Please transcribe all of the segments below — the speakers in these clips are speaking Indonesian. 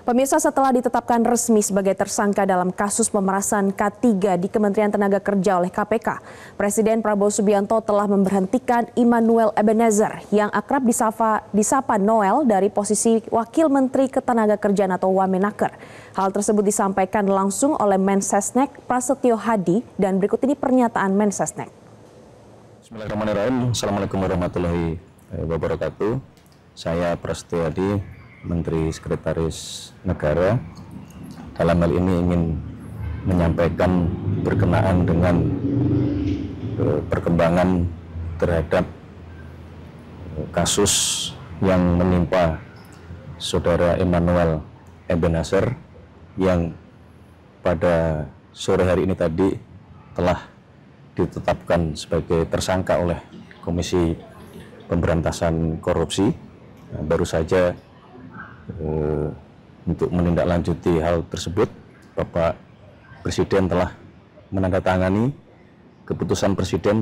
Pemirsa, setelah ditetapkan resmi sebagai tersangka dalam kasus pemerasan K3 di Kementerian Tenaga Kerja oleh KPK, Presiden Prabowo Subianto telah memberhentikan Immanuel Ebenezer yang akrab disapa Noel dari posisi Wakil Menteri Ketenagakerjaan atau Wamenaker. Hal tersebut disampaikan langsung oleh Mensesnek Prasetyo Hadi dan berikut ini pernyataan Mensesnek. Bismillahirrahmanirrahim. Assalamualaikum warahmatullahi wabarakatuh. Saya Prasetyo Hadi, Menteri Sekretaris Negara, dalam hal ini ingin menyampaikan berkenaan dengan perkembangan terhadap kasus yang menimpa Saudara Immanuel Ebenezer yang pada sore hari ini tadi telah ditetapkan sebagai tersangka oleh Komisi Pemberantasan Korupsi. Baru saja untuk menindaklanjuti hal tersebut, Bapak Presiden telah menandatangani keputusan Presiden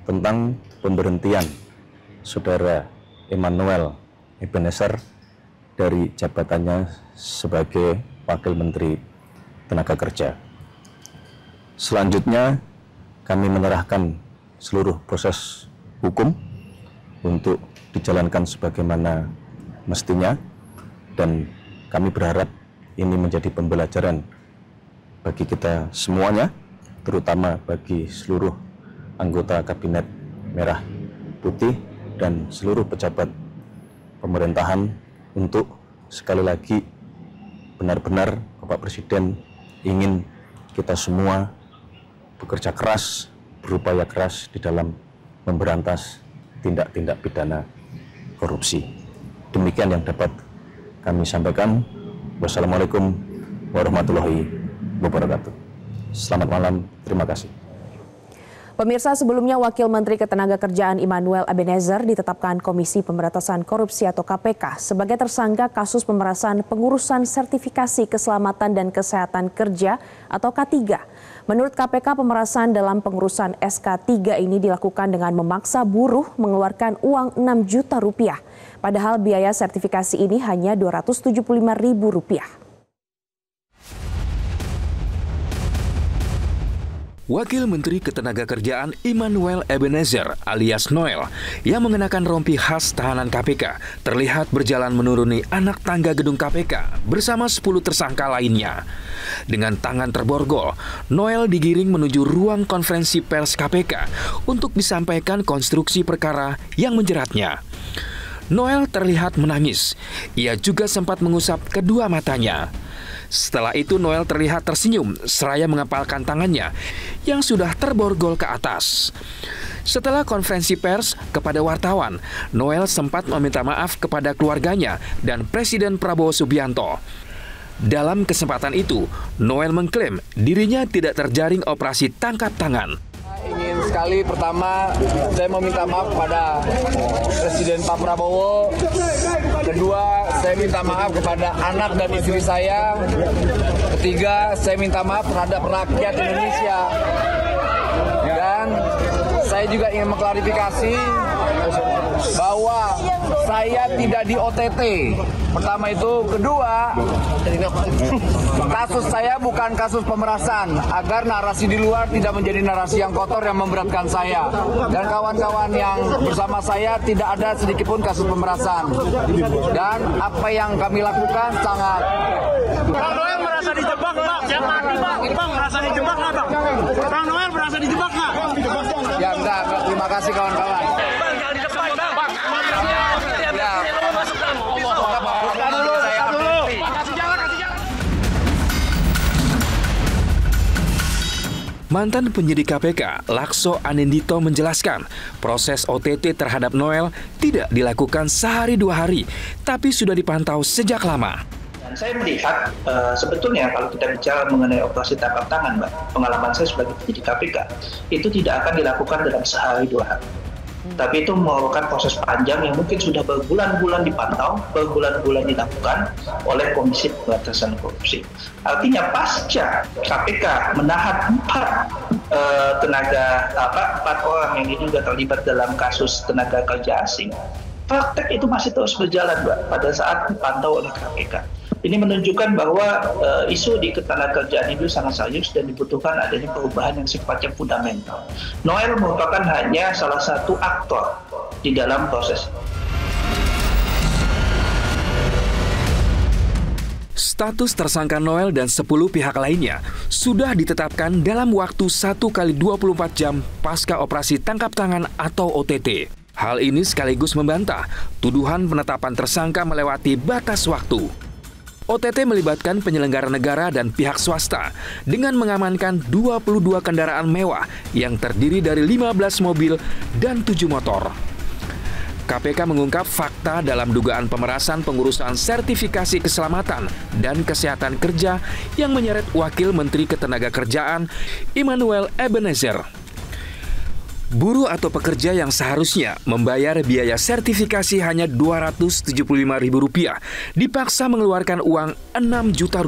tentang pemberhentian Saudara Immanuel Ebenezer dari jabatannya sebagai Wakil Menteri Tenaga Kerja. Selanjutnya, kami menyerahkan seluruh proses hukum untuk dijalankan sebagaimana mestinya, dan kami berharap ini menjadi pembelajaran bagi kita semuanya, terutama bagi seluruh anggota Kabinet Merah Putih dan seluruh pejabat pemerintahan untuk sekali lagi benar-benar Bapak Presiden ingin kita semua bekerja keras, berupaya keras di dalam memberantas tindak-tindak pidana korupsi. Demikian yang dapat kami sampaikan. Wassalamualaikum warahmatullahi wabarakatuh. Selamat malam, terima kasih. Pemirsa, sebelumnya Wakil Menteri Ketenagakerjaan Immanuel Ebenezer ditetapkan Komisi Pemberantasan Korupsi atau KPK sebagai tersangka kasus pemerasan pengurusan sertifikasi keselamatan dan kesehatan kerja atau K3. Menurut KPK, pemerasan dalam pengurusan SK3 ini dilakukan dengan memaksa buruh mengeluarkan uang 6 juta rupiah. Padahal biaya sertifikasi ini hanya Rp275.000. Wakil Menteri Ketenagakerjaan Immanuel Ebenezer alias Noel yang mengenakan rompi khas tahanan KPK terlihat berjalan menuruni anak tangga gedung KPK bersama 10 tersangka lainnya. Dengan tangan terborgol, Noel digiring menuju ruang konferensi pers KPK untuk disampaikan konstruksi perkara yang menjeratnya. Noel terlihat menangis. Ia juga sempat mengusap kedua matanya. Setelah itu Noel terlihat tersenyum seraya mengepalkan tangannya yang sudah terborgol ke atas. Setelah konferensi pers kepada wartawan, Noel sempat meminta maaf kepada keluarganya dan Presiden Prabowo Subianto. Dalam kesempatan itu, Noel mengklaim dirinya tidak terjaring operasi tangkap tangan. Ingin sekali pertama saya meminta maaf kepada Presiden Pak Prabowo. Kedua, saya minta maaf kepada anak dan istri saya. Ketiga, saya minta maaf terhadap rakyat Indonesia. Dan saya juga ingin mengklarifikasi bahwa saya tidak di OTT. Pertama itu. Kedua, kasus saya bukan kasus pemerasan, agar narasi di luar tidak menjadi narasi yang kotor yang memberatkan saya. Dan kawan-kawan yang bersama saya tidak ada sedikitpun kasus pemerasan. Dan apa yang kami lakukan sangat... Bang Noel merasa dijebak, Bang. Yang mati, Bang. Bang merasa dijebak nggak, Bang? Bang Noel merasa dijebak nggak? Ya enggak. Terima kasih kawan-kawan. Bang, jangan dijebak, Bang. Mantan penyidik KPK, Lakso Anindito menjelaskan, proses OTT terhadap Noel tidak dilakukan sehari dua hari, tapi sudah dipantau sejak lama. Dan saya melihat sebetulnya kalau kita bicara mengenai operasi tangkap tangan, Mbak, pengalaman saya sebagai penyidik KPK, itu tidak akan dilakukan dalam sehari dua hari. Tapi itu memerlukan proses panjang yang mungkin sudah berbulan-bulan dipantau, berbulan-bulan dilakukan oleh Komisi Pemberantasan Korupsi. Artinya pasca KPK menahan 4 orang yang diduga terlibat dalam kasus tenaga kerja asing, praktek itu masih terus berjalan, Mbak, pada saat dipantau oleh KPK. Ini menunjukkan bahwa isu di ketenagakerjaan itu sangat serius dan dibutuhkan adanya perubahan yang sifatnya fundamental. Noel merupakan hanya salah satu aktor di dalam proses. Status tersangka Noel dan 10 pihak lainnya sudah ditetapkan dalam waktu 1 kali 24 jam pasca operasi tangkap tangan atau OTT. Hal ini sekaligus membantah tuduhan penetapan tersangka melewati batas waktu. OTT melibatkan penyelenggara negara dan pihak swasta dengan mengamankan 22 kendaraan mewah yang terdiri dari 15 mobil dan 7 motor. KPK mengungkap fakta dalam dugaan pemerasan pengurusan sertifikasi keselamatan dan kesehatan kerja yang menyeret Wakil Menteri Ketenagakerjaan Immanuel Ebenezer. Buruh atau pekerja yang seharusnya membayar biaya sertifikasi hanya Rp275.000 dipaksa mengeluarkan uang Rp6 juta.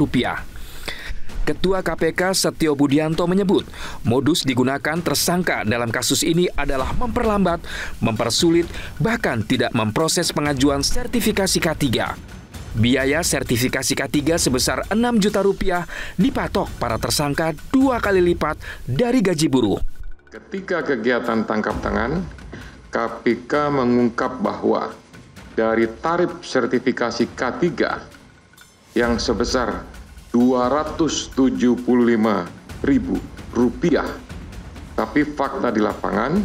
Ketua KPK Setio Budianto menyebut modus digunakan tersangka dalam kasus ini adalah memperlambat, mempersulit, bahkan tidak memproses pengajuan sertifikasi K3. Biaya sertifikasi K3 sebesar Rp6 juta dipatok para tersangka 2 kali lipat dari gaji buruh. Ketika kegiatan tangkap tangan, KPK mengungkap bahwa dari tarif sertifikasi K3 yang sebesar Rp275.000, tapi fakta di lapangan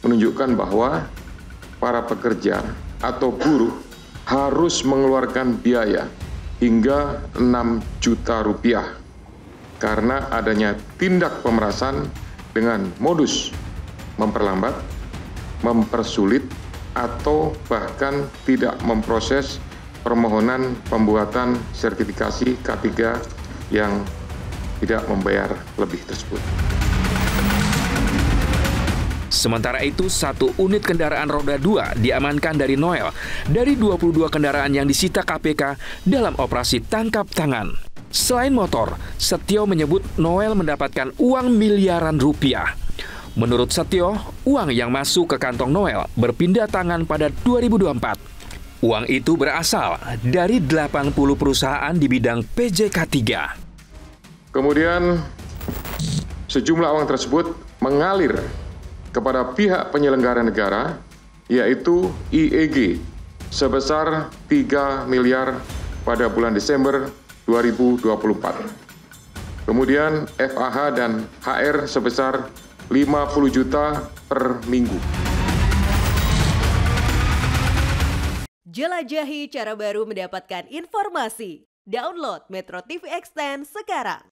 menunjukkan bahwa para pekerja atau buruh harus mengeluarkan biaya hingga Rp6 juta karena adanya tindak pemerasan dengan modus memperlambat, mempersulit, atau bahkan tidak memproses permohonan pembuatan sertifikasi K3 yang tidak membayar lebih tersebut. Sementara itu, 1 unit kendaraan roda 2 diamankan dari Noel dari 22 kendaraan yang disita KPK dalam operasi tangkap tangan. Selain motor, Setio menyebut Noel mendapatkan uang miliaran rupiah. Menurut Setio, uang yang masuk ke kantong Noel berpindah tangan pada 2024. Uang itu berasal dari 80 perusahaan di bidang PJK3. Kemudian, sejumlah uang tersebut mengalir kepada pihak penyelenggara negara, yaitu IEG, sebesar 3 miliar pada bulan Desember 2024. Kemudian FAH dan HR sebesar 50 juta per minggu. Jelajahi cara baru mendapatkan informasi. Download Metro TV Extend sekarang.